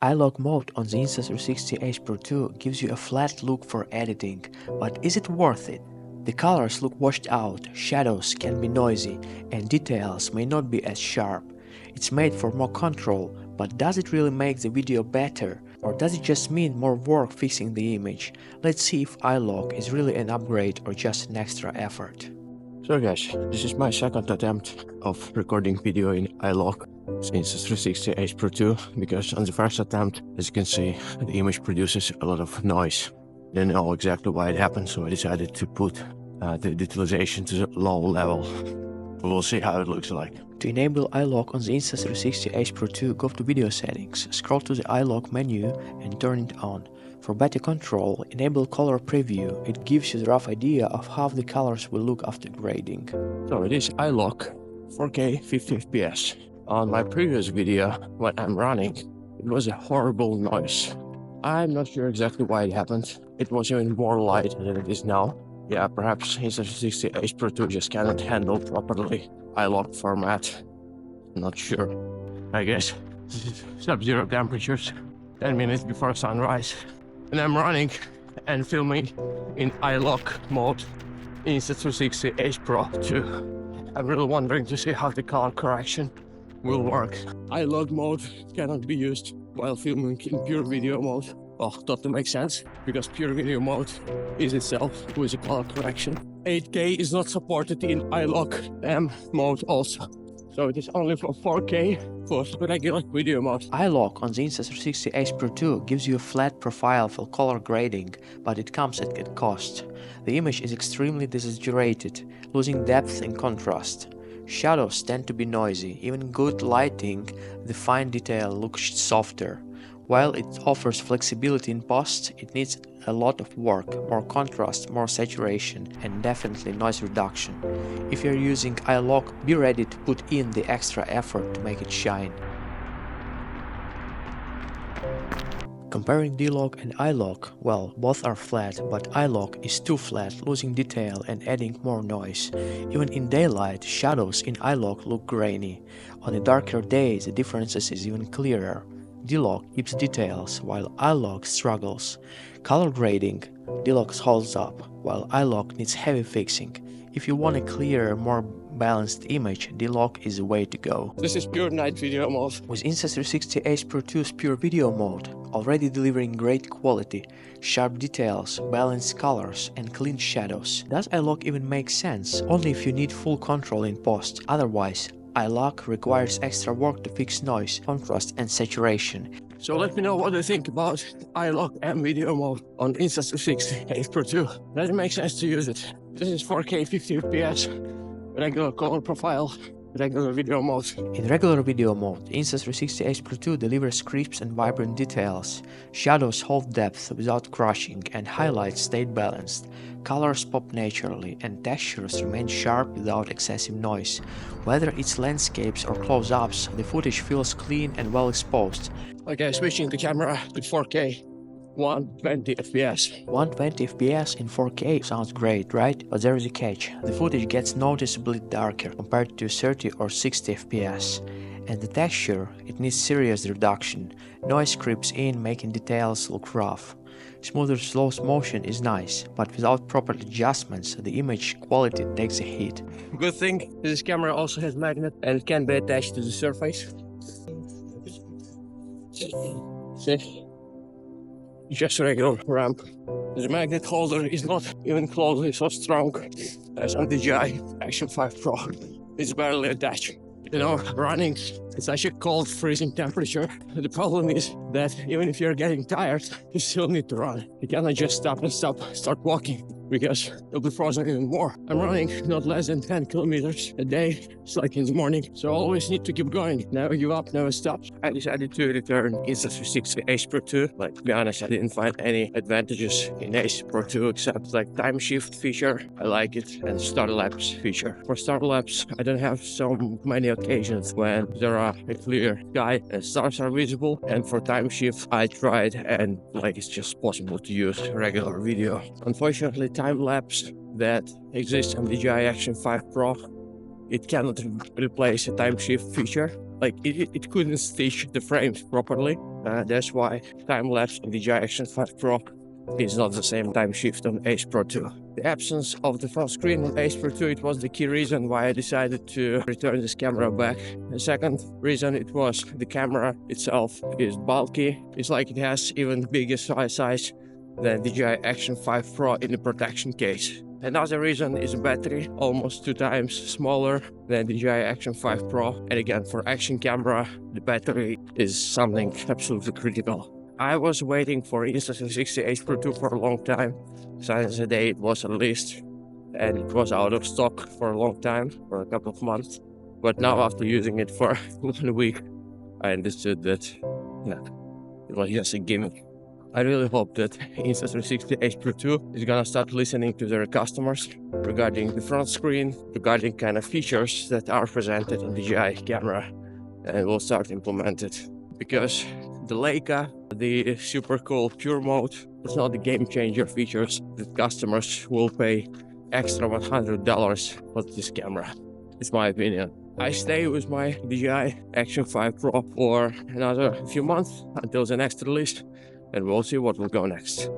iLog mode on the Insta360 Ace Pro 2 gives you a flat look for editing, but is it worth it? The colors look washed out, shadows can be noisy, and details may not be as sharp. It's made for more control, but does it really make the video better? Or does it just mean more work fixing the image? Let's see if iLog is really an upgrade or just an extra effort. So guys, this is my second attempt of recording video in iLog since the 360 Ace Pro 2, because on the first attempt, as you can see, the image produces a lot of noise. Didn't know exactly why it happened, so I decided to put the utilization to the low level. We'll see how it looks like. To enable iLog on the Insta360 Ace Pro 2, go to Video Settings, scroll to the iLog menu and turn it on. For better control, enable Color Preview. It gives you the rough idea of how the colors will look after grading. So it is iLog 4K 50 FPS. On my previous video, when I'm running, it was a horrible noise. I'm not sure exactly why it happened. It was even more light than it is now. Yeah, perhaps Insta360 Ace Pro 2 just cannot handle properly iLog format. Not sure. I guess this is sub-zero temperatures, 10 minutes before sunrise. And I'm running and filming in iLog mode in Insta360 Ace Pro 2. I'm really wondering to see how the color correction will work. iLog mode cannot be used while filming in pure video mode. Well, totally makes sense, because pure video mode is itself with a color correction. 8K is not supported in iLog M mode also. So it is only for 4K for regular video mode. iLog on the Insta360 Ace Pro 2 gives you a flat profile for color grading, but it comes at a cost. The image is extremely desaturated, losing depth and contrast. Shadows tend to be noisy. Even good lighting, the fine detail looks softer. While it offers flexibility in post, it needs a lot of work, more contrast, more saturation, and definitely noise reduction. If you're using iLog, be ready to put in the extra effort to make it shine. Comparing D-Log and iLog, well, both are flat, but iLog is too flat, losing detail and adding more noise. Even in daylight, shadows in iLog look grainy. On a darker day, the differences is even clearer. D-Log keeps details, while iLog struggles. Color grading, D-Log holds up, while iLog needs heavy fixing. If you want a clearer, more balanced image, D-Log is the way to go. This is pure night video mode. With Insta360 Ace Pro 2's pure video mode, already delivering great quality, sharp details, balanced colors, and clean shadows. Does iLog even make sense? Only if you need full control in post. Otherwise, iLog requires extra work to fix noise, contrast, and saturation. So let me know what you think about iLog M video mode on Insta360 Ace Pro 2. Does it make sense to use it? This is 4K 50 FPS, regular color profile, regular video mode. In regular video mode, Insta360 Ace Pro 2 delivers crisp and vibrant details. Shadows hold depth without crushing, and highlights stay balanced. Colors pop naturally, and textures remain sharp without excessive noise. Whether it's landscapes or close-ups, the footage feels clean and well exposed. Okay, switching the camera to 4K. 120 FPS. 120 FPS in 4K sounds great, right? But there is a catch. The footage gets noticeably darker compared to 30 or 60 FPS. And the texture, it needs serious reduction. Noise creeps in, making details look rough. Smoother slow motion is nice, but without proper adjustments, the image quality takes a hit. Good thing, this camera also has magnet and it can be attached to the surface. See? Just a regular ramp. The magnet holder is not even closely so strong as on DJI Action 5 Pro. It's barely attached. You know, running, it's such a cold, freezing temperature. The problem is that even if you're getting tired, you still need to run. You cannot just stop and start walking, because you'll be frozen even more. I'm running not less than 10 kilometers a day. It's like in the morning, so I always need to keep going. Never give up, never stop. I decided to return Insta360 Ace Pro 2, but to be honest, I didn't find any advantages in Ace Pro 2 except like time shift feature. I like it, and start lapse feature. For start lapse, I don't have so many occasions when there are a clear sky and stars are visible, and for time shift, I tried and like it's just possible to use regular video. Unfortunately, time lapse that exists on DJI Action 5 Pro, it cannot replace a time shift feature. Like it couldn't stitch the frames properly. That's why time-lapse on DJI Action 5 Pro is not the same time shift on Ace Pro 2. The absence of the front screen on Ace Pro 2, it was the key reason why I decided to return this camera back. The second reason, it was the camera itself is bulky. It's like it has even bigger size than DJI Action 5 Pro in the protection case. Another reason is the battery, almost 2 times smaller than DJI Action 5 Pro. And again, for action camera, the battery is something absolutely critical. I was waiting for Insta360 Ace Pro 2 for a long time, since the day it was released, and it was out of stock for a long time, for a couple of months. But now, after using it for 1 week, I understood that, yeah, it was just a gimmick. I really hope that Insta360 Ace Pro 2 is gonna start listening to their customers regarding the front screen, regarding kind of features that are presented on the DJI camera, and will start implement it. Because the Leica, the super cool pure mode, it's not the game changer features that customers will pay extra $100 for this camera. It's my opinion. I stay with my DJI Action 5 Pro for another few months until the next release, and we'll see what will go next.